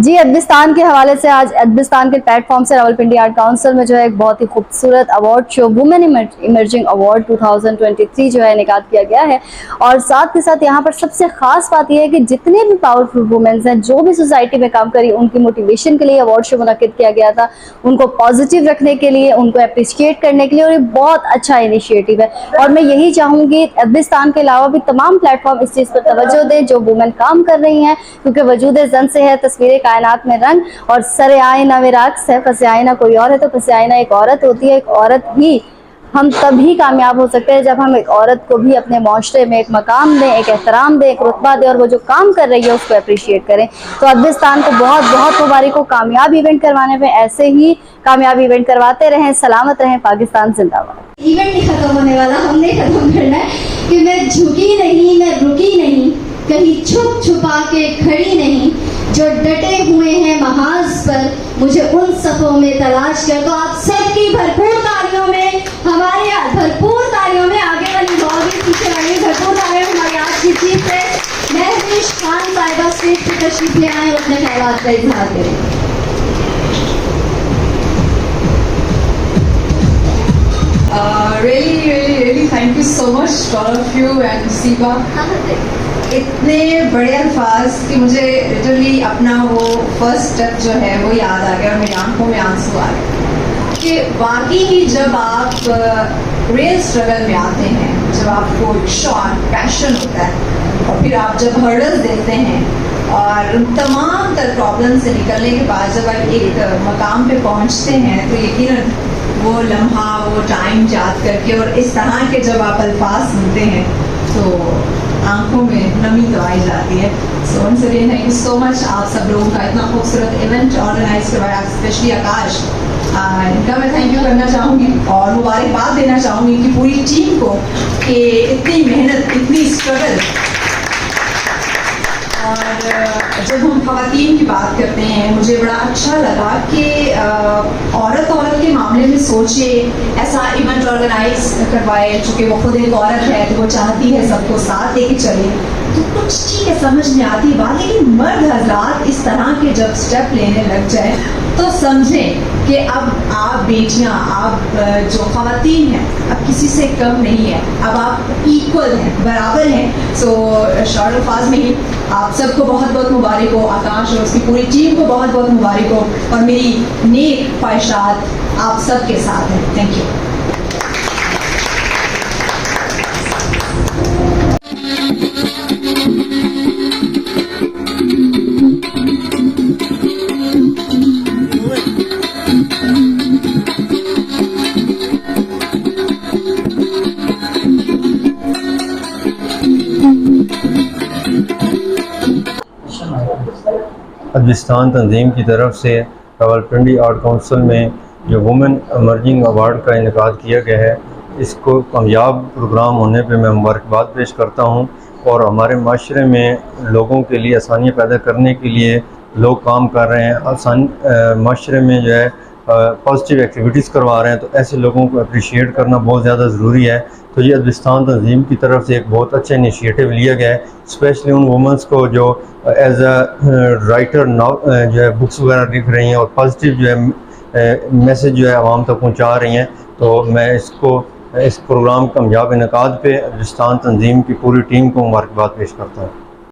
जी, अदबिस्तान के हवाले से आज अदबिस्तान के प्लेटफॉर्म से रावलपिंडी आर्ट काउंसिल में जो है एक बहुत ही खूबसूरत award show women emerging award 2023 जो है निकात किया गया है। और साथ के साथ यहाँ पर सबसे खास बात यह है कि जितने भी पावरफुल वुमेन्स हैं, जो भी सोसाइटी में काम करी, उनकी मोटिवेशन के लिए अवार्ड शो मुनक्किद किया गया था, उनको पॉजिटिव रखने के लिए, उनको अप्रिशिएट करने के लिए। और ये बहुत अच्छा इनिशिएटिव है और मैं यही चाहूँगी अदबिस्तान के अलावा भी तमाम प्लेटफॉर्म इस चीज़ पर तवज्जो दें जो वुमेन काम कर रही हैं, क्योंकि वजूद जन से है तस्वीरें कायनात में रंग और सरे आईना में राक्स है। फसे आईना कोई और है तो फसे आईना एक औरत होती है। एक औरत ही हम तभी कामयाब हो सकते हैं जब हम एक औरत को भी अपने माशरे में एक मकाम दें, एक एहतराम दें, एक रुतबा दें और वो जो काम कर रही है उसको अप्रिशिएट करें। तो अदबिस्तान को बहुत बहुत मुबारक हो कामयाब इवेंट करवाने में। ऐसे ही कामयाब इवेंट करवाते रहें, सलामत रहें। पाकिस्तान जिंदाबाद। इवेंट नहीं खत्म होने वाला, हमने खत्म करना है कि मैं झुकी नहीं, मैं रुकी नहीं, कहीं छुप छुपा के खड़ी नहीं, जो डटे हुए हैं महाज पर मुझे उन सफों में तलाश कर। तो आप सबकी भरपूर तालियों में, हमारे भरपूर तालियों में, आगे वाली बहुत ही पीछे वाली भरपूर तालियों में हमारी आज की चीफ है महविश खान साहिबा स्टेज पर तशरीफ ले आए और अपने ख्यालात का इजहार करें। Really thank you so much to all of you and Siba. इतने बड़े अल्फाज कि मुझे लिटरली अपना वो फर्स्ट स्टेप जो है वो याद आ गया और मेरी आंखों में आंसू आ गए कि वाकई ही जब आप रियल स्ट्रगल में आते हैं, जब आपको शौक पैशन होता है और फिर आप जब हर्डल्स देखते हैं और तमाम तर प्रॉब्लम से निकलने के बाद जब आप एक मकाम पे पहुंचते हैं तो यकीनन वो लम्हा, वो टाइम याद करके और इस तरह के जब आप अल्फाज सुनते हैं तो आंखों में नमी तो आई जाती है। So once again thank you so much आप सब लोगों का इतना खूबसूरत इवेंट ऑर्गेनाइज करवाया, स्पेशली आकाश, इनका मैं थैंक यू करना चाहूँगी और मुबारकबाद देना चाहूँगी कि पूरी टीम को कि इतनी मेहनत, इतनी स्ट्रगल। और जब हम ख़वातीन की बात करते हैं, मुझे बड़ा अच्छा लगा कि औरत के मामले में सोचे, ऐसा इवेंट ऑर्गेनाइज करवाए, चूँकि वो खुद एक औरत है तो वो चाहती है सबको साथ लेके चले, तो कुछ ठीक है, समझ में आती है बात। लेकिन मर्द हजरात इस तरह के जब स्टेप लेने लग जाए तो समझें कि अब आप बेटियां, आप जो ख़वातीन हैं अब किसी से कम नहीं है, अब आप इक्वल हैं, बराबर हैं। सो शॉर्ट अल्फाज में ही आप सबको बहुत बहुत मुबारक हो, आकाश और उसकी पूरी टीम को बहुत बहुत मुबारक हो और मेरी नेक ख्वाहिशात आप सबके साथ हैं। Thank you. अदबिस्तान तंजीम की तरफ से रावलपिंडी आर्ट काउंसिल में जो वुमेन इमर्जिंग अवार्ड का इनेकाद किया गया है, इसको कामयाब प्रोग्राम होने पे मैं मुबारकबाद पेश करता हूँ। और हमारे माशरे में लोगों के लिए आसानियाँ पैदा करने के लिए लोग काम कर रहे हैं, माशरे में जो है पॉजिटिव एक्टिविटीज़ करवा रहे हैं, तो ऐसे लोगों को अप्रिशिएट करना बहुत ज़्यादा ज़रूरी है। तो ये अदबिस्तान तंजीम की तरफ से एक बहुत अच्छा इनिशिएटिव लिया गया है, स्पेशली उन वुमेंस को जो एज अ राइटर जो है बुक्स वगैरह लिख रही हैं और पॉजिटिव जो है मैसेज जो है आवाम तक पहुंचा रही हैं। तो मैं इस प्रोग्राम कामयाब इनेकाद पे अदबिस्तान तंजीम की पूरी टीम को मुबारकबाद पेश करता हूँ।